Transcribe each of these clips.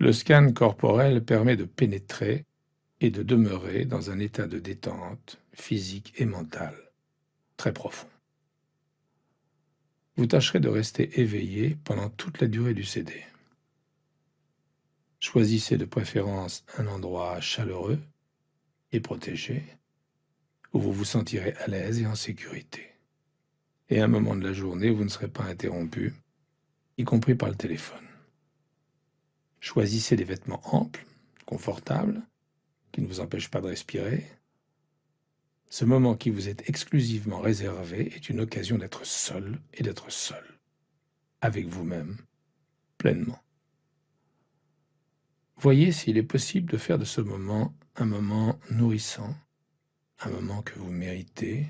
Le scan corporel permet de pénétrer et de demeurer dans un état de détente physique et mentale très profond. Vous tâcherez de rester éveillé pendant toute la durée du CD. Choisissez de préférence un endroit chaleureux et protégé où vous vous sentirez à l'aise et en sécurité. Et à un moment de la journée où vous ne serez pas interrompu, y compris par le téléphone. Choisissez des vêtements amples, confortables, qui ne vous empêchent pas de respirer. Ce moment qui vous est exclusivement réservé est une occasion d'être seul et d'être seul, avec vous-même, pleinement. Voyez s'il est possible de faire de ce moment un moment nourrissant, un moment que vous méritez,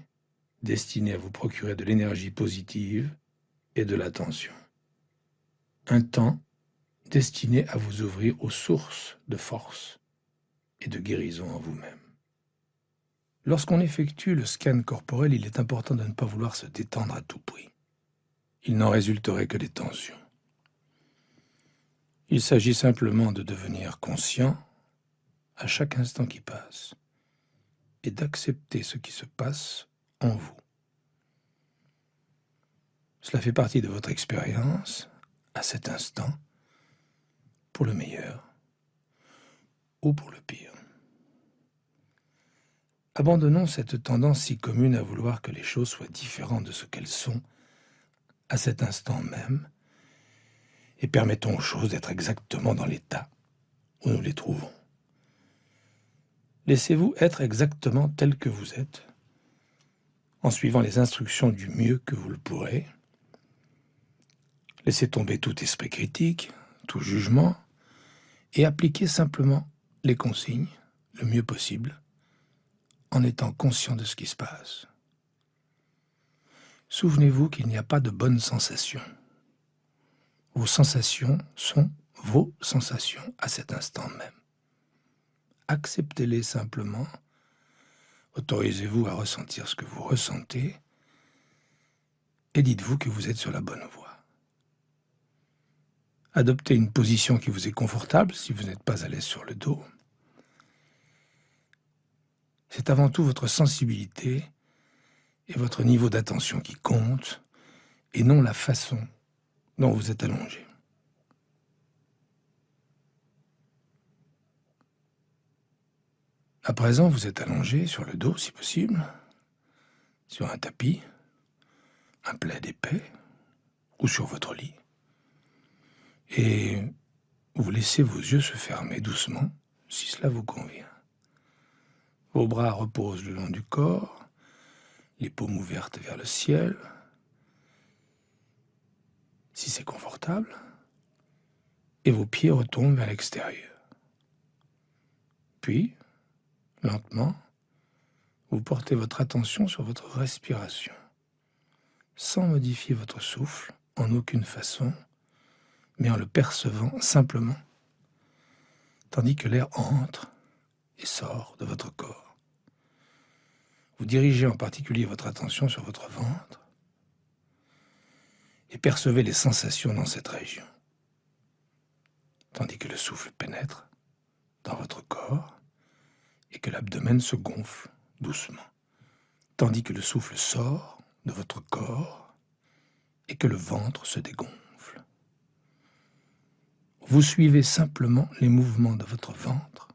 destiné à vous procurer de l'énergie positive et de l'attention. Un temps destiné à vous ouvrir aux sources de force et de guérison en vous-même. Lorsqu'on effectue le scan corporel, il est important de ne pas vouloir se détendre à tout prix. Il n'en résulterait que des tensions. Il s'agit simplement de devenir conscient à chaque instant qui passe et d'accepter ce qui se passe en vous. Cela fait partie de votre expérience à cet instant, pour le meilleur ou pour le pire. Abandonnons cette tendance si commune à vouloir que les choses soient différentes de ce qu'elles sont à cet instant même et permettons aux choses d'être exactement dans l'état où nous les trouvons. Laissez-vous être exactement tel que vous êtes, en suivant les instructions du mieux que vous le pourrez. Laissez tomber tout esprit critique, tout jugement, et appliquez simplement les consignes le mieux possible, en étant conscient de ce qui se passe. Souvenez-vous qu'il n'y a pas de bonnes sensations. Vos sensations sont vos sensations à cet instant même. Acceptez-les simplement, autorisez-vous à ressentir ce que vous ressentez et dites-vous que vous êtes sur la bonne voie. Adoptez une position qui vous est confortable si vous n'êtes pas à l'aise sur le dos. C'est avant tout votre sensibilité et votre niveau d'attention qui compte et non la façon dont vous êtes allongé. À présent, vous êtes allongé sur le dos, si possible, sur un tapis, un plaid épais, ou sur votre lit. Et vous laissez vos yeux se fermer doucement, si cela vous convient. Vos bras reposent le long du corps, les paumes ouvertes vers le ciel, si c'est confortable, et vos pieds retombent vers l'extérieur. Puis, lentement, vous portez votre attention sur votre respiration, sans modifier votre souffle en aucune façon, mais en le percevant simplement, tandis que l'air entre et sort de votre corps. Vous dirigez en particulier votre attention sur votre ventre et percevez les sensations dans cette région, tandis que le souffle pénètre dans votre corps et que l'abdomen se gonfle doucement, tandis que le souffle sort de votre corps et que le ventre se dégonfle. Vous suivez simplement les mouvements de votre ventre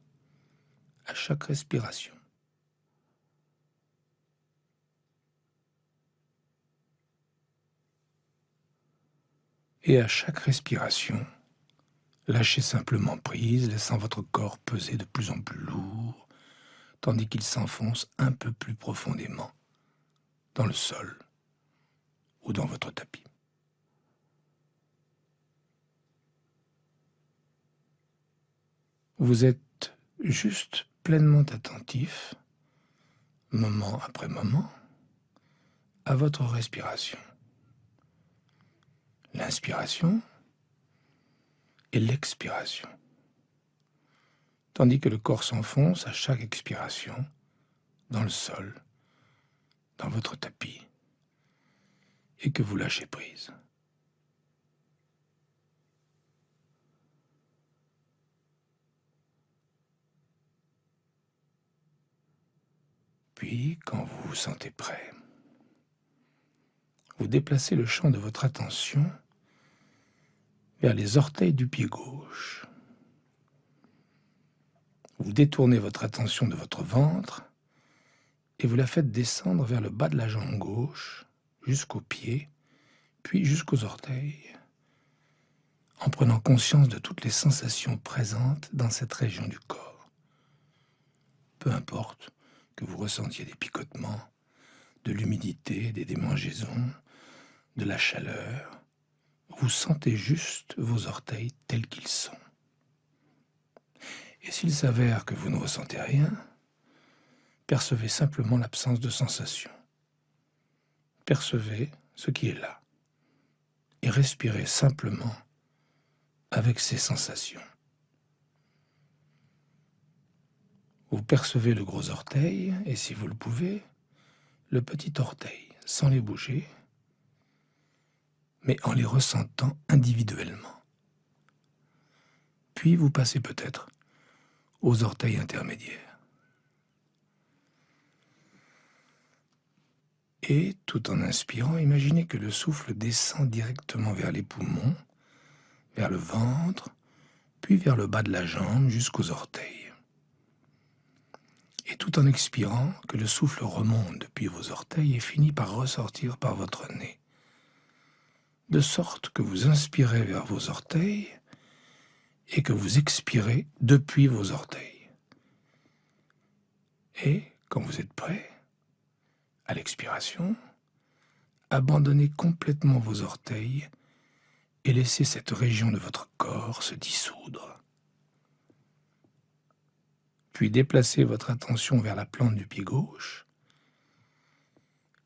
à chaque respiration. Et à chaque respiration, lâchez simplement prise, laissant votre corps peser de plus en plus lourd, tandis qu'il s'enfonce un peu plus profondément dans le sol ou dans votre tapis. Vous êtes juste pleinement attentif, moment après moment, à votre respiration. L'inspiration et l'expiration, tandis que le corps s'enfonce à chaque expiration dans le sol, dans votre tapis, et que vous lâchez prise. Puis, quand vous vous sentez prêt, vous déplacez le champ de votre attention vers les orteils du pied gauche. Vous détournez votre attention de votre ventre et vous la faites descendre vers le bas de la jambe gauche, jusqu'aux pieds, puis jusqu'aux orteils, en prenant conscience de toutes les sensations présentes dans cette région du corps. Peu importe que vous ressentiez des picotements, de l'humidité, des démangeaisons, de la chaleur, vous sentez juste vos orteils tels qu'ils sont. Et s'il s'avère que vous ne ressentez rien, percevez simplement l'absence de sensation. Percevez ce qui est là et respirez simplement avec ces sensations. Vous percevez le gros orteil et, si vous le pouvez, le petit orteil, sans les bouger, mais en les ressentant individuellement. Puis vous passez peut-être aux orteils intermédiaires. Et, tout en inspirant, imaginez que le souffle descend directement vers les poumons, vers le ventre, puis vers le bas de la jambe jusqu'aux orteils. Et tout en expirant, que le souffle remonte depuis vos orteils et finit par ressortir par votre nez. De sorte que vous inspirez vers vos orteils et que vous expirez depuis vos orteils. Et, quand vous êtes prêt, à l'expiration, abandonnez complètement vos orteils et laissez cette région de votre corps se dissoudre. Puis déplacez votre attention vers la plante du pied gauche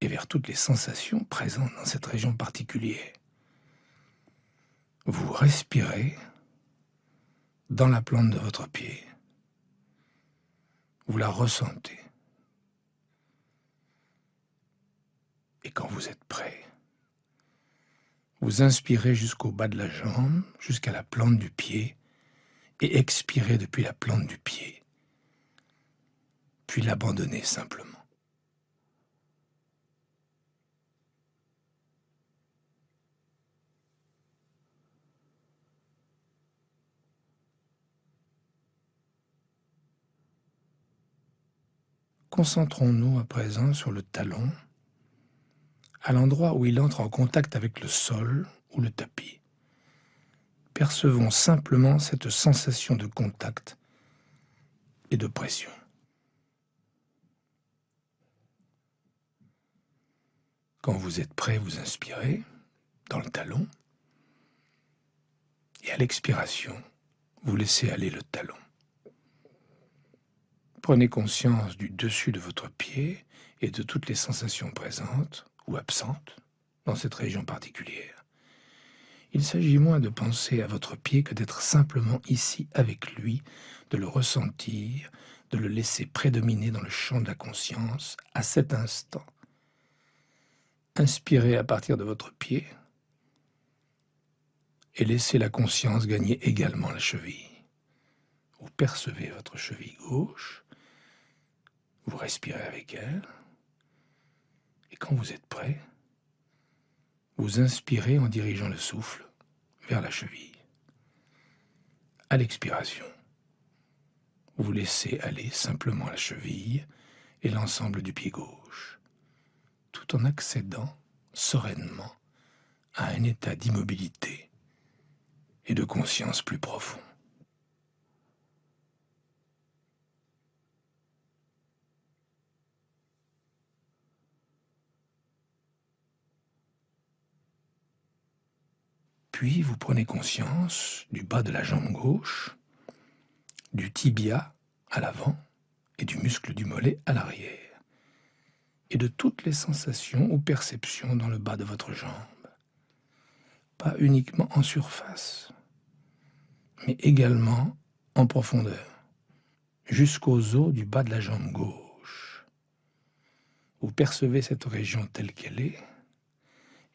et vers toutes les sensations présentes dans cette région particulière. Vous respirez dans la plante de votre pied. Vous la ressentez. Et quand vous êtes prêt, vous inspirez jusqu'au bas de la jambe, jusqu'à la plante du pied, et expirez depuis la plante du pied. Puis l'abandonnez simplement. Concentrons-nous à présent sur le talon, à l'endroit où il entre en contact avec le sol ou le tapis. Percevons simplement cette sensation de contact et de pression. Quand vous êtes prêt, vous inspirez dans le talon et à l'expiration, vous laissez aller le talon. Prenez conscience du dessus de votre pied et de toutes les sensations présentes ou absentes dans cette région particulière. Il s'agit moins de penser à votre pied que d'être simplement ici avec lui, de le ressentir, de le laisser prédominer dans le champ de la conscience à cet instant. Inspirez à partir de votre pied et laissez la conscience gagner également la cheville. Vous percevez votre cheville gauche, vous respirez avec elle, et quand vous êtes prêt, vous inspirez en dirigeant le souffle vers la cheville. À l'expiration, vous laissez aller simplement la cheville et l'ensemble du pied gauche, tout en accédant sereinement à un état d'immobilité et de conscience plus profond. Puis vous prenez conscience du bas de la jambe gauche, du tibia à l'avant et du muscle du mollet à l'arrière, et de toutes les sensations ou perceptions dans le bas de votre jambe. Pas uniquement en surface, mais également en profondeur, jusqu'aux os du bas de la jambe gauche. Vous percevez cette région telle qu'elle est,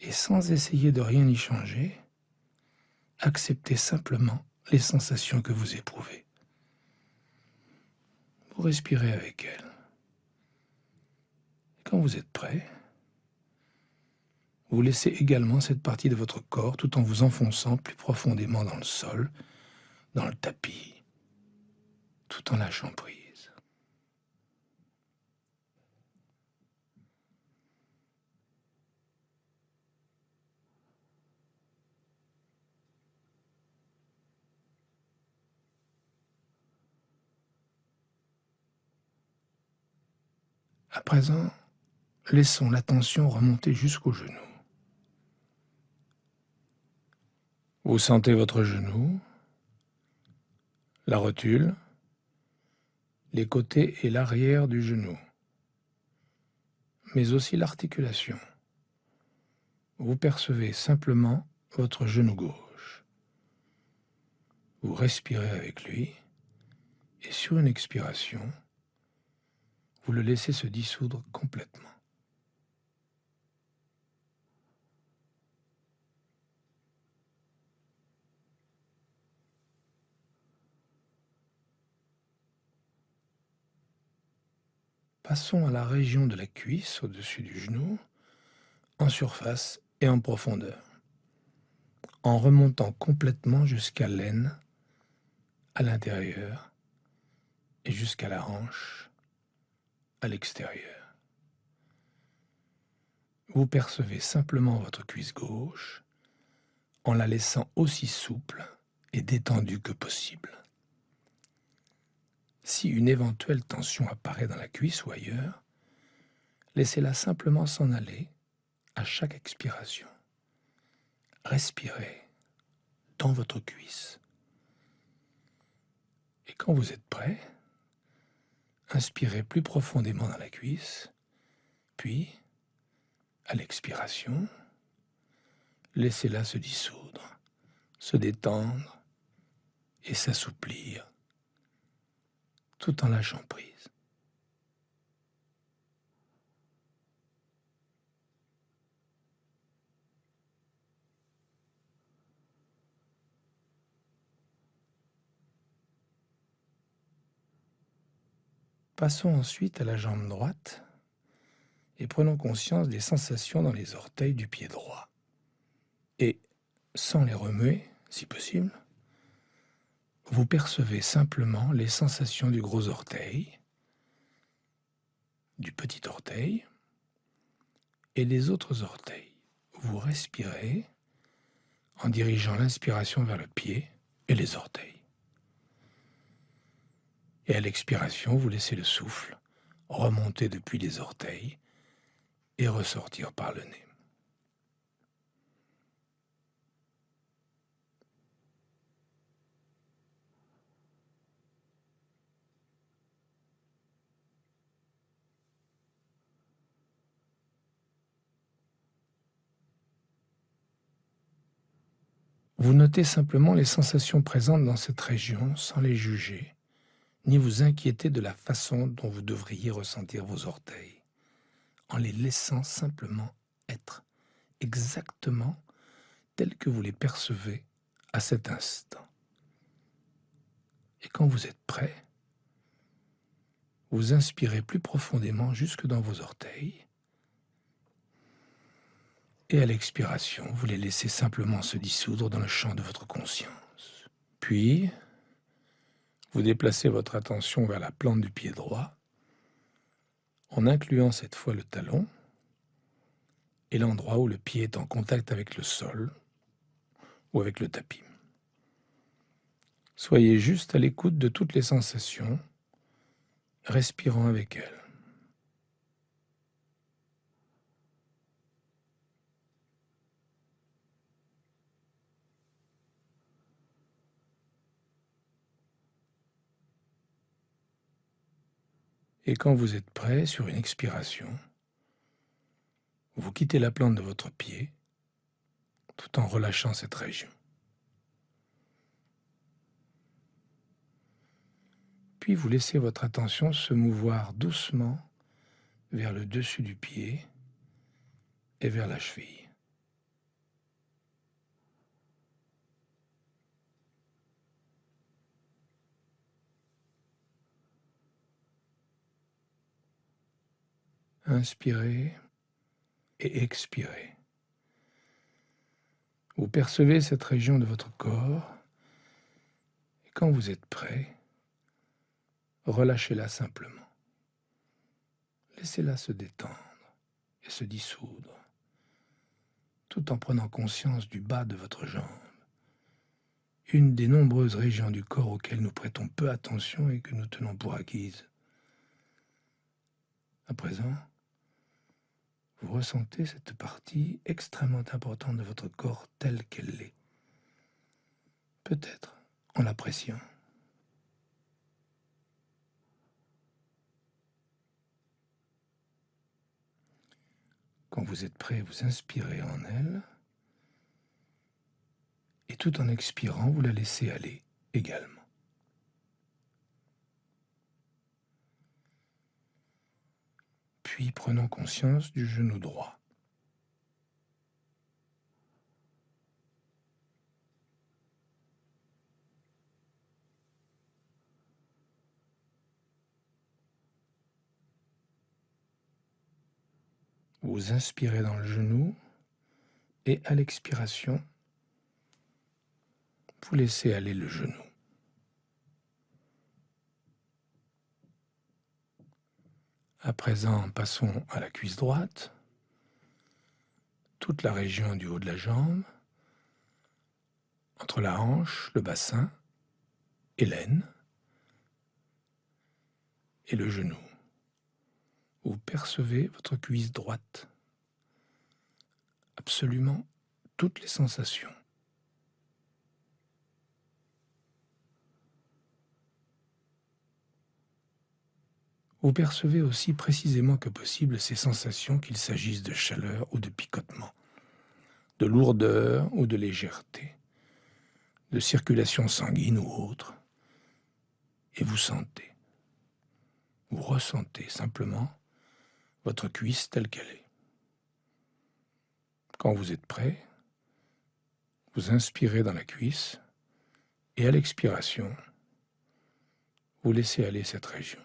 et sans essayer de rien y changer, acceptez simplement les sensations que vous éprouvez. Vous respirez avec elles. quand vous êtes prêt, vous laissez également cette partie de votre corps tout en vous enfonçant plus profondément dans le sol, dans le tapis, tout en lâchant prise. À présent, laissons la tension remonter jusqu'au genou. Vous sentez votre genou, la rotule, les côtés et l'arrière du genou, mais aussi l'articulation. Vous percevez simplement votre genou gauche. Vous respirez avec lui et sur une expiration, vous le laissez se dissoudre complètement. Passons à la région de la cuisse au-dessus du genou, en surface et en profondeur, en remontant complètement jusqu'à l'aine, à l'intérieur, et jusqu'à la hanche, à l'extérieur. Vous percevez simplement votre cuisse gauche en la laissant aussi souple et détendue que possible. Si une éventuelle tension apparaît dans la cuisse ou ailleurs, laissez-la simplement s'en aller à chaque expiration. Respirez dans votre cuisse. Et quand vous êtes prêt, inspirez plus profondément dans la cuisse, puis, à l'expiration, laissez-la se dissoudre, se détendre et s'assouplir, tout en lâchant prise. Passons ensuite à la jambe droite et prenons conscience des sensations dans les orteils du pied droit. Et, sans les remuer, si possible, vous percevez simplement les sensations du gros orteil, du petit orteil et des autres orteils. Vous respirez en dirigeant l'inspiration vers le pied et les orteils. Et à l'expiration, vous laissez le souffle remonter depuis les orteils et ressortir par le nez. Vous notez simplement les sensations présentes dans cette région sans les juger, ni vous inquiéter de la façon dont vous devriez ressentir vos orteils, en les laissant simplement être exactement tels que vous les percevez à cet instant. Et quand vous êtes prêt, vous inspirez plus profondément jusque dans vos orteils, et à l'expiration, vous les laissez simplement se dissoudre dans le champ de votre conscience. Puis, vous déplacez votre attention vers la plante du pied droit, en incluant cette fois le talon et l'endroit où le pied est en contact avec le sol ou avec le tapis. Soyez juste à l'écoute de toutes les sensations, respirant avec elles. Et quand vous êtes prêt, sur une expiration, vous quittez la plante de votre pied tout en relâchant cette région. Puis vous laissez votre attention se mouvoir doucement vers le dessus du pied et vers la cheville. Inspirez et expirez. Vous percevez cette région de votre corps et quand vous êtes prêt, relâchez-la simplement. Laissez-la se détendre et se dissoudre, tout en prenant conscience du bas de votre jambe, une des nombreuses régions du corps auxquelles nous prêtons peu attention et que nous tenons pour acquises. À présent, vous ressentez cette partie extrêmement importante de votre corps telle qu'elle l'est, peut-être en l'appréciant. Quand vous êtes prêt, vous inspirez en elle et tout en expirant, vous la laissez aller également. Puis prenons conscience du genou droit. Vous inspirez dans le genou et à l'expiration, vous laissez aller le genou. À présent, passons à la cuisse droite, toute la région du haut de la jambe, entre la hanche, le bassin et l'aine et le genou. Vous percevez votre cuisse droite, absolument toutes les sensations. Vous percevez aussi précisément que possible ces sensations, qu'il s'agisse de chaleur ou de picotement, de lourdeur ou de légèreté, de circulation sanguine ou autre, et vous sentez, vous ressentez simplement votre cuisse telle qu'elle est. Quand vous êtes prêt, vous inspirez dans la cuisse et à l'expiration, vous laissez aller cette région.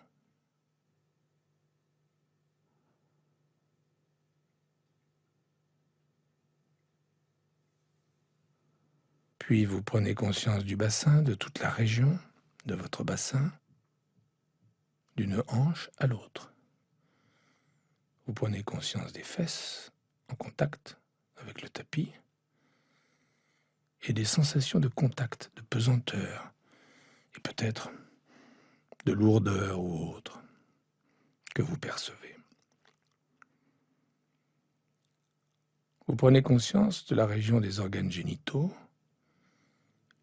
Puis vous prenez conscience du bassin, de toute la région de votre bassin, d'une hanche à l'autre. Vous prenez conscience des fesses en contact avec le tapis et des sensations de contact, de pesanteur et peut-être de lourdeur ou autre que vous percevez. Vous prenez conscience de la région des organes génitaux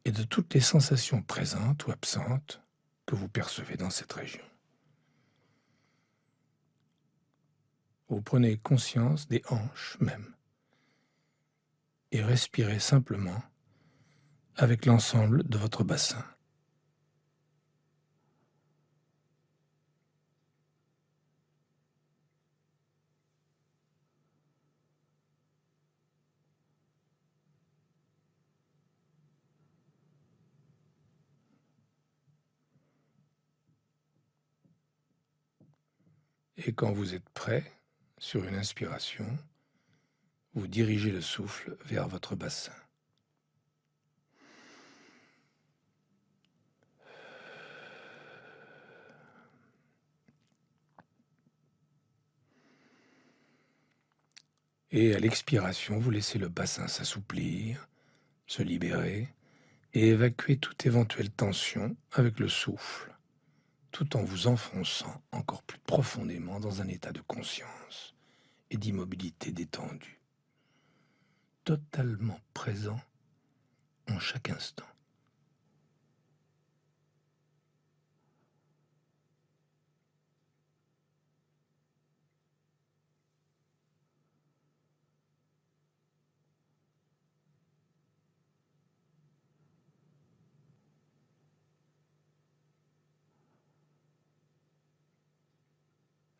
et de toutes les sensations présentes ou absentes que vous percevez dans cette région. Vous prenez conscience des hanches même et respirez simplement avec l'ensemble de votre bassin. Et quand vous êtes prêt, sur une inspiration, vous dirigez le souffle vers votre bassin. Et à l'expiration, vous laissez le bassin s'assouplir, se libérer et évacuer toute éventuelle tension avec le souffle, tout en vous enfonçant encore plus profondément dans un état de conscience et d'immobilité détendue, totalement présent en chaque instant.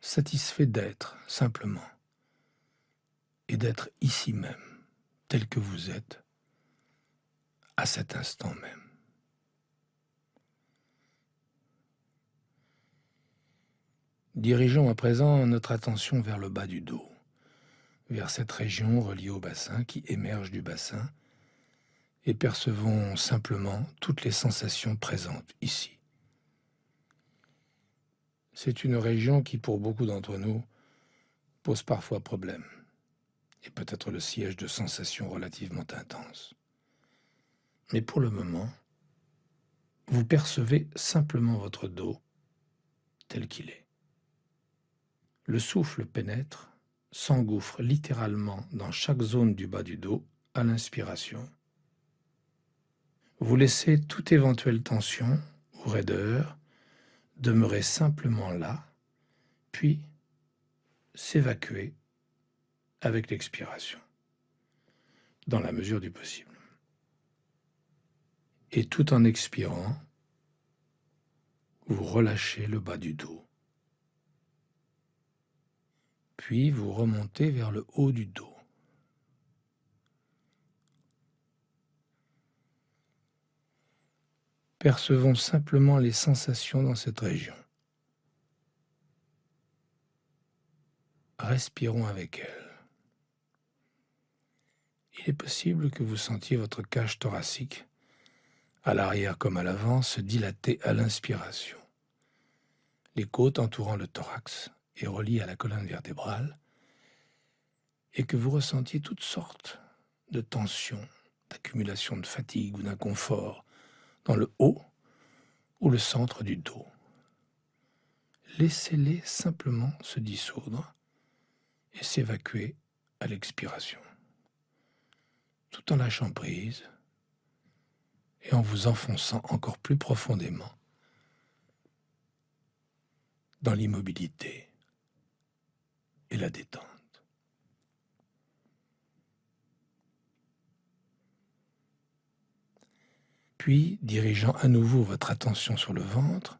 Satisfait d'être simplement et d'être ici même, tel que vous êtes, à cet instant même. Dirigeons à présent notre attention vers le bas du dos, vers cette région reliée au bassin qui émerge du bassin, et percevons simplement toutes les sensations présentes ici. C'est une région qui, pour beaucoup d'entre nous, pose parfois problème, et peut être le siège de sensations relativement intenses. Mais pour le moment, vous percevez simplement votre dos tel qu'il est. Le souffle pénètre, s'engouffre littéralement dans chaque zone du bas du dos à l'inspiration. Vous laissez toute éventuelle tension ou raideur demeurer simplement là, puis s'évacuer avec l'expiration, dans la mesure du possible. Et tout en expirant, vous relâchez le bas du dos. Puis vous remontez vers le haut du dos. Percevons simplement les sensations dans cette région. Respirons avec elles. Il est possible que vous sentiez votre cage thoracique, à l'arrière comme à l'avant, se dilater à l'inspiration. Les côtes entourant le thorax et reliées à la colonne vertébrale, et que vous ressentiez toutes sortes de tensions, d'accumulation de fatigue ou d'inconfort dans le haut ou le centre du dos. Laissez-les simplement se dissoudre et s'évacuer à l'expiration, tout en lâchant prise et en vous enfonçant encore plus profondément dans l'immobilité et la détente. Puis, dirigeant à nouveau votre attention sur le ventre,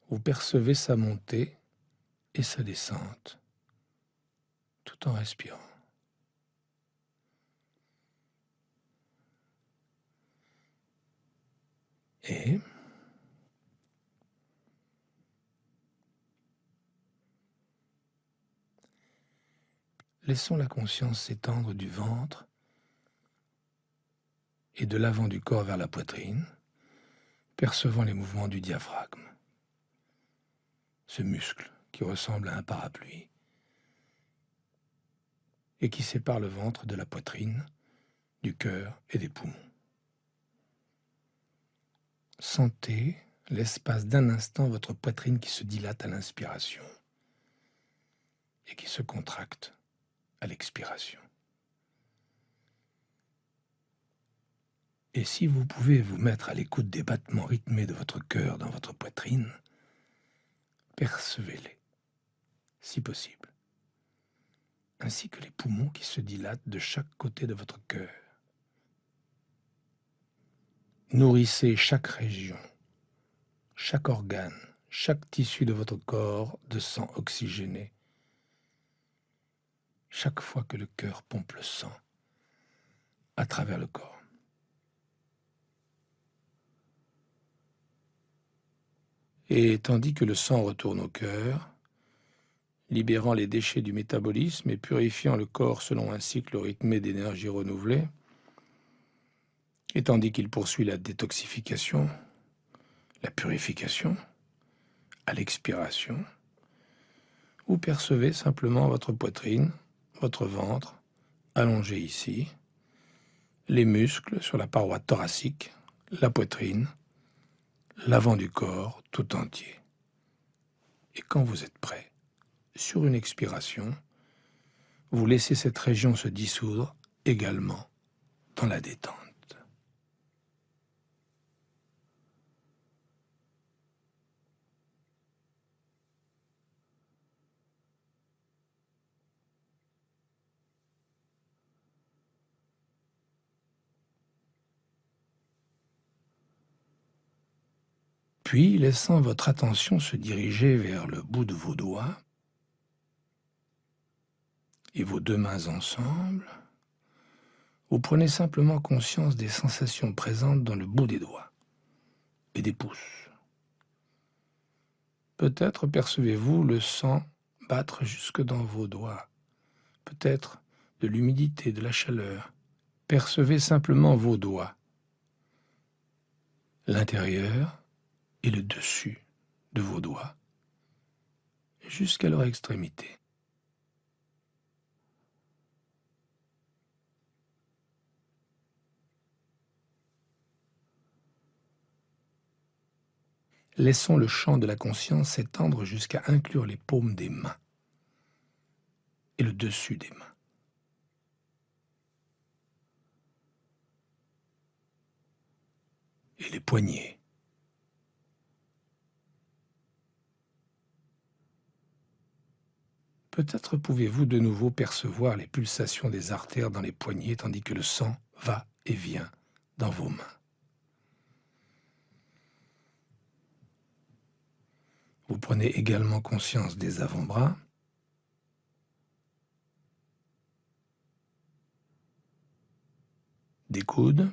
vous percevez sa montée et sa descente, tout en respirant. Et laissons la conscience s'étendre du ventre et de l'avant du corps vers la poitrine, percevant les mouvements du diaphragme, ce muscle qui ressemble à un parapluie et qui sépare le ventre de la poitrine, du cœur et des poumons. Sentez l'espace d'un instant votre poitrine qui se dilate à l'inspiration et qui se contracte à l'expiration. Et si vous pouvez vous mettre à l'écoute des battements rythmés de votre cœur dans votre poitrine, percevez-les, si possible, ainsi que les poumons qui se dilatent de chaque côté de votre cœur. Nourrissez chaque région, chaque organe, chaque tissu de votre corps de sang oxygéné, chaque fois que le cœur pompe le sang à travers le corps. Et tandis que le sang retourne au cœur, libérant les déchets du métabolisme et purifiant le corps selon un cycle rythmé d'énergie renouvelée, et tandis qu'il poursuit la détoxification, la purification, à l'expiration, vous percevez simplement votre poitrine, votre ventre, allongé ici, les muscles sur la paroi thoracique, la poitrine, l'avant du corps tout entier. Et quand vous êtes prêt, sur une expiration, vous laissez cette région se dissoudre également dans la détente. Puis, laissant votre attention se diriger vers le bout de vos doigts et vos deux mains ensemble, vous prenez simplement conscience des sensations présentes dans le bout des doigts et des pouces. Peut-être percevez-vous le sang battre jusque dans vos doigts, peut-être de l'humidité, de la chaleur. Percevez simplement vos doigts, l'intérieur et le dessus de vos doigts, jusqu'à leur extrémité. Laissons le champ de la conscience s'étendre jusqu'à inclure les paumes des mains et le dessus des mains. Et les poignets. Peut-être pouvez-vous de nouveau percevoir les pulsations des artères dans les poignets tandis que le sang va et vient dans vos mains. Vous prenez également conscience des avant-bras, des coudes,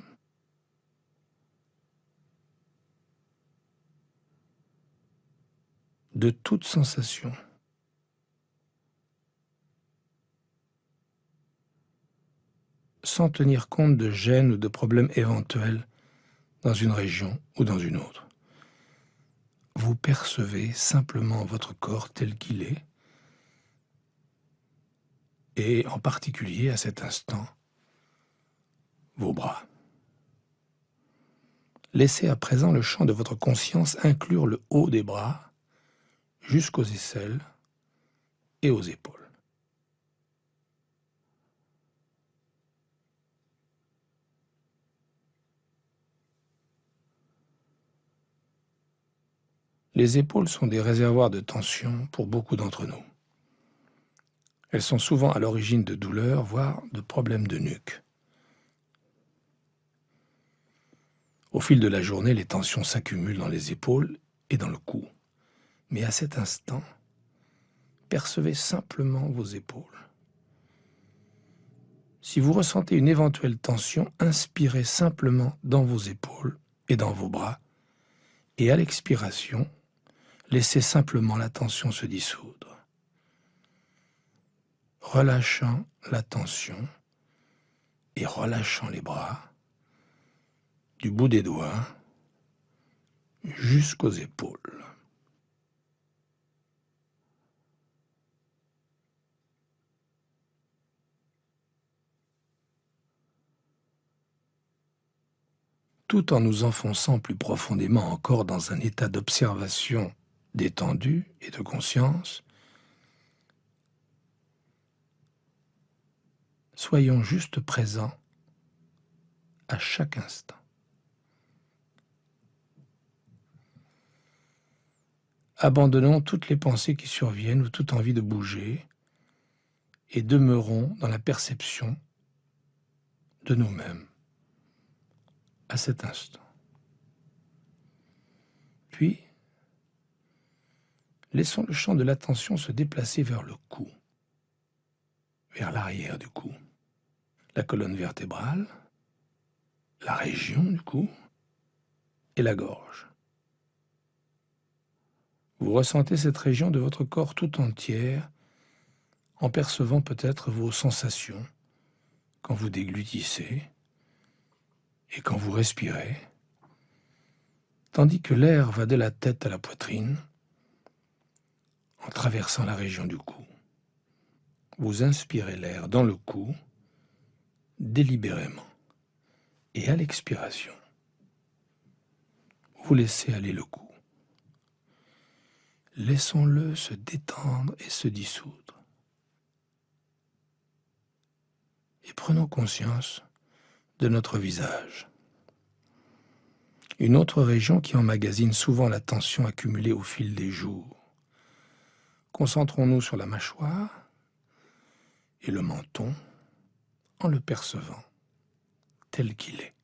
de toute sensation. Sans tenir compte de gênes ou de problèmes éventuels dans une région ou dans une autre. Vous percevez simplement votre corps tel qu'il est, et en particulier à cet instant, vos bras. Laissez à présent le champ de votre conscience inclure le haut des bras jusqu'aux aisselles et aux épaules. Les épaules sont des réservoirs de tension pour beaucoup d'entre nous. Elles sont souvent à l'origine de douleurs, voire de problèmes de nuque. Au fil de la journée, les tensions s'accumulent dans les épaules et dans le cou. Mais à cet instant, percevez simplement vos épaules. Si vous ressentez une éventuelle tension, inspirez simplement dans vos épaules et dans vos bras, et à l'expiration, laissez simplement la tension se dissoudre, relâchant la tension et relâchant les bras, du bout des doigts jusqu'aux épaules. Tout en nous enfonçant plus profondément encore dans un état d'observation détendu et de conscience, soyons juste présents à chaque instant. Abandonnons toutes les pensées qui surviennent ou toute envie de bouger et demeurons dans la perception de nous-mêmes à cet instant. Puis, laissons le champ de l'attention se déplacer vers le cou, vers l'arrière du cou, la colonne vertébrale, la région du cou et la gorge. Vous ressentez cette région de votre corps tout entière en percevant peut-être vos sensations quand vous déglutissez et quand vous respirez, tandis que l'air va de la tête à la poitrine en traversant la région du cou. Vous inspirez l'air dans le cou délibérément et à l'expiration, vous laissez aller le cou. Laissons-le se détendre et se dissoudre. Et prenons conscience de notre visage. Une autre région qui emmagasine souvent la tension accumulée au fil des jours. Concentrons-nous sur la mâchoire et le menton en le percevant tel qu'il est,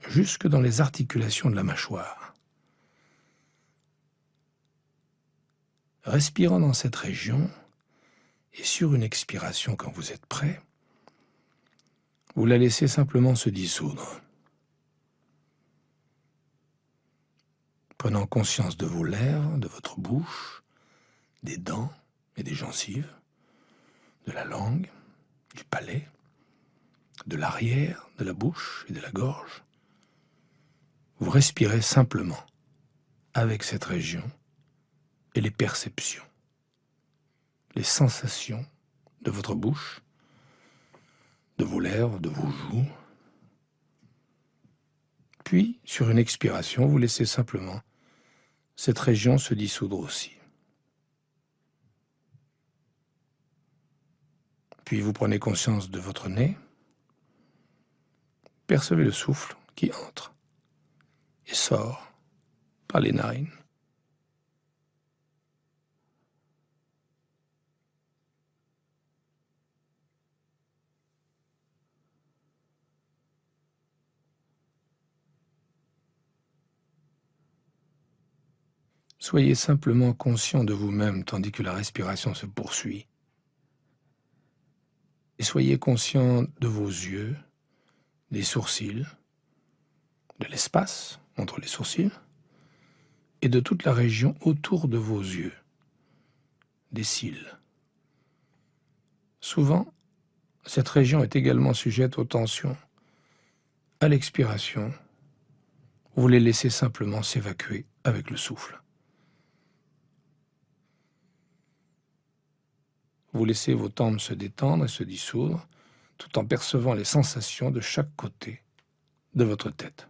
jusque dans les articulations de la mâchoire. Respirant dans cette région, et sur une expiration quand vous êtes prêt, vous la laissez simplement se dissoudre. prenant conscience de vos lèvres, de votre bouche, des dents et des gencives, de la langue, du palais, de l'arrière, de la bouche et de la gorge. Vous respirez simplement avec cette région et les perceptions, les sensations de votre bouche, de vos lèvres, de vos joues. Puis, sur une expiration, vous laissez simplement cette région se dissoudre aussi. Puis vous prenez conscience de votre nez, percevez le souffle qui entre et sort par les narines. Soyez simplement conscient de vous-même tandis que la respiration se poursuit. Et soyez conscient de vos yeux, des sourcils, de l'espace entre les sourcils et de toute la région autour de vos yeux, des cils. Souvent, cette région est également sujette aux tensions. À l'expiration, vous les laissez simplement s'évacuer avec le souffle. Vous laissez vos tempes se détendre et se dissoudre, tout en percevant les sensations de chaque côté de votre tête.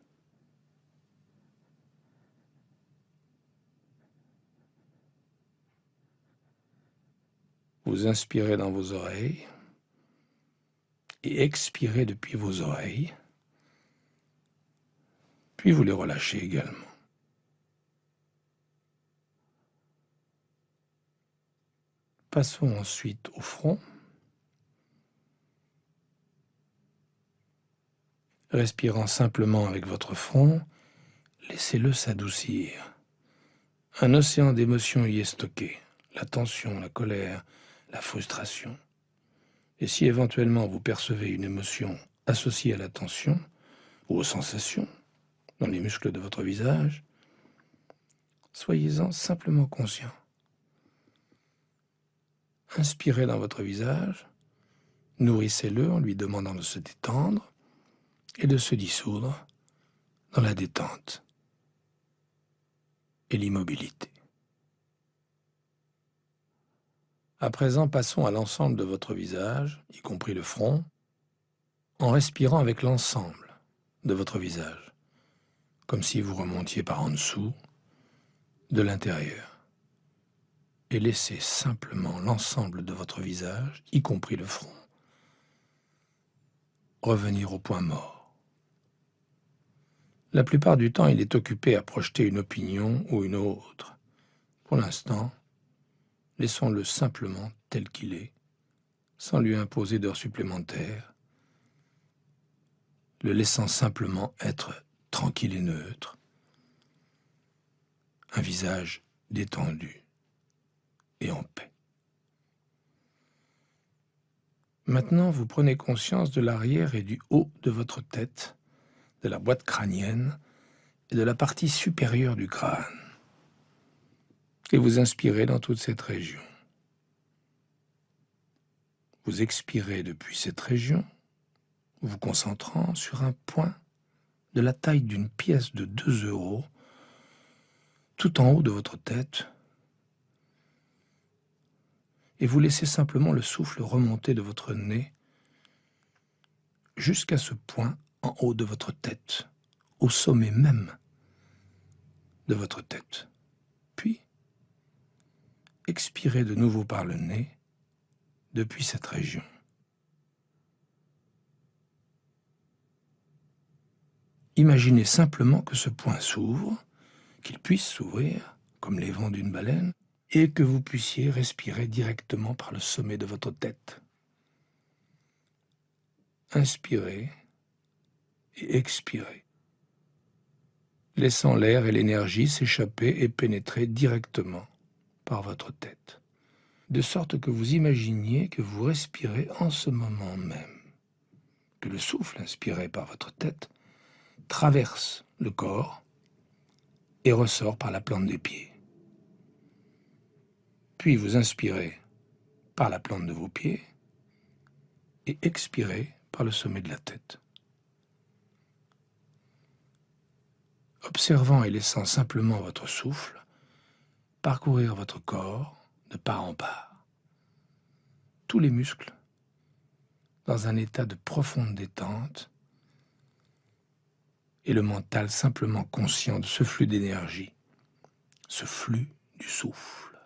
Vous inspirez dans vos oreilles et expirez depuis vos oreilles, puis vous les relâchez également. Passons ensuite au front. Respirant simplement avec votre front, laissez-le s'adoucir. Un océan d'émotions y est stocké, la tension, la colère, la frustration. Et si éventuellement vous percevez une émotion associée à la tension ou aux sensations dans les muscles de votre visage, soyez-en simplement conscient. Inspirez dans votre visage, nourrissez-le en lui demandant de se détendre et de se dissoudre dans la détente et l'immobilité. À présent, passons à l'ensemble de votre visage, y compris le front, en respirant avec l'ensemble de votre visage, comme si vous remontiez par en dessous, de l'intérieur. Et laissez simplement l'ensemble de votre visage, y compris le front, revenir au point mort. La plupart du temps, il est occupé à projeter une opinion ou une autre. Pour l'instant, laissons-le simplement tel qu'il est, sans lui imposer d'heures supplémentaires, le laissant simplement être tranquille et neutre, un visage détendu et en paix. Maintenant, vous prenez conscience de l'arrière et du haut de votre tête, de la boîte crânienne et de la partie supérieure du crâne. Et vous inspirez dans toute cette région. Vous expirez depuis cette région, vous concentrant sur un point de la taille d'une pièce de 2 € tout en haut de votre tête, et vous laissez simplement le souffle remonter de votre nez jusqu'à ce point en haut de votre tête, au sommet même de votre tête. Puis, expirez de nouveau par le nez depuis cette région. Imaginez simplement que ce point s'ouvre, qu'il puisse s'ouvrir comme les vents d'une baleine, et que vous puissiez respirer directement par le sommet de votre tête. Inspirez et expirez, laissant l'air et l'énergie s'échapper et pénétrer directement par votre tête, de sorte que vous imaginiez que vous respirez en ce moment même, que le souffle inspiré par votre tête traverse le corps et ressort par la plante des pieds. Puis vous inspirez par la plante de vos pieds et expirez par le sommet de la tête. Observant et laissant simplement votre souffle parcourir votre corps de part en part. Tous les muscles dans un état de profonde détente et le mental simplement conscient de ce flux d'énergie, ce flux du souffle.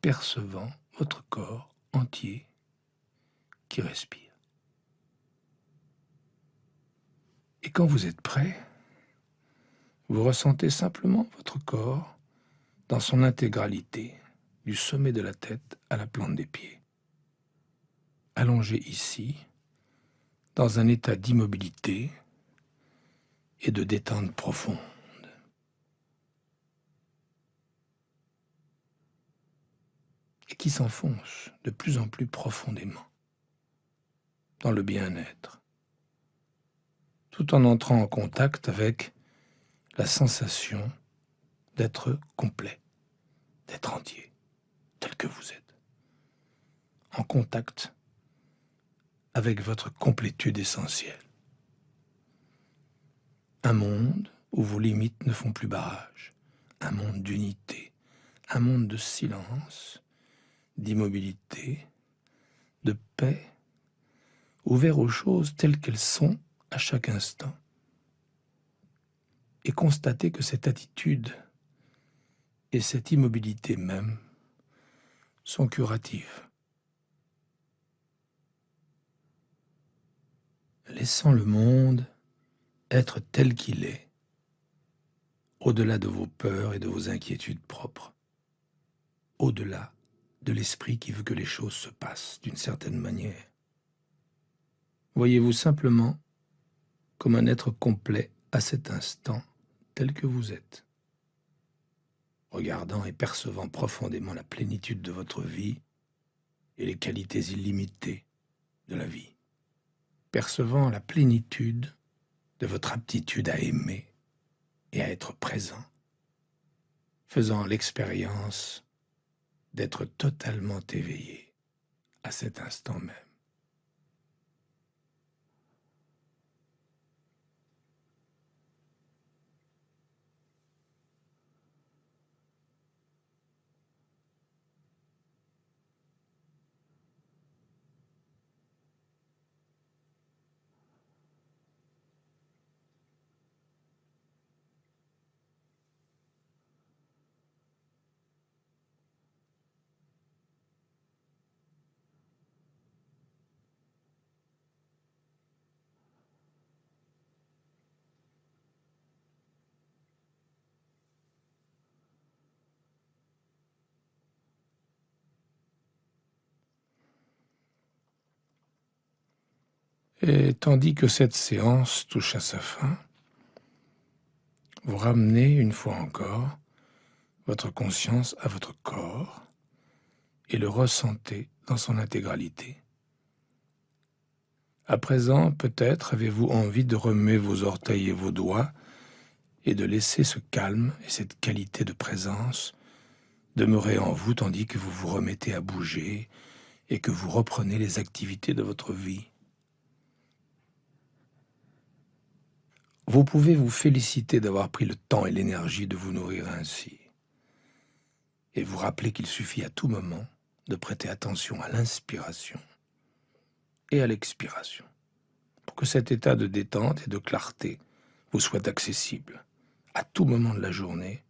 Percevant votre corps entier qui respire. Et quand vous êtes prêt, vous ressentez simplement votre corps dans son intégralité, du sommet de la tête à la plante des pieds. Allongé ici, dans un état d'immobilité et de détente profonde. Et qui s'enfonce de plus en plus profondément dans le bien-être, tout en entrant en contact avec la sensation d'être complet, d'être entier, tel que vous êtes, en contact avec votre complétude essentielle. Un monde où vos limites ne font plus barrage, un monde d'unité, un monde de silence, d'immobilité, de paix, ouvert aux choses telles qu'elles sont à chaque instant. Et constatez que cette attitude et cette immobilité même sont curatives. Laissant le monde être tel qu'il est, au-delà de vos peurs et de vos inquiétudes propres, au-delà de l'esprit qui veut que les choses se passent d'une certaine manière. Voyez-vous simplement comme un être complet à cet instant, tel que vous êtes, regardant et percevant profondément la plénitude de votre vie et les qualités illimitées de la vie, percevant la plénitude de votre aptitude à aimer et à être présent, faisant l'expérience d'être totalement éveillé à cet instant même. Et tandis que cette séance touche à sa fin, vous ramenez une fois encore votre conscience à votre corps et le ressentez dans son intégralité. À présent, peut-être avez-vous envie de remuer vos orteils et vos doigts et de laisser ce calme et cette qualité de présence demeurer en vous tandis que vous vous remettez à bouger et que vous reprenez les activités de votre vie. Vous pouvez vous féliciter d'avoir pris le temps et l'énergie de vous nourrir ainsi et vous rappeler qu'il suffit à tout moment de prêter attention à l'inspiration et à l'expiration pour que cet état de détente et de clarté vous soit accessible à tout moment de la journée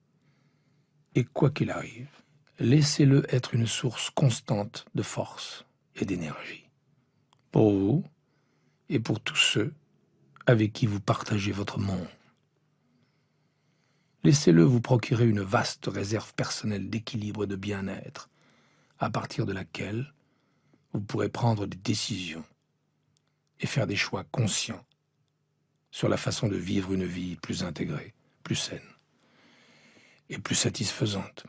et quoi qu'il arrive, laissez-le être une source constante de force et d'énergie pour vous et pour tous ceux avec qui vous partagez votre monde. Laissez-le vous procurer une vaste réserve personnelle d'équilibre et de bien-être, à partir de laquelle vous pourrez prendre des décisions et faire des choix conscients sur la façon de vivre une vie plus intégrée, plus saine et plus satisfaisante.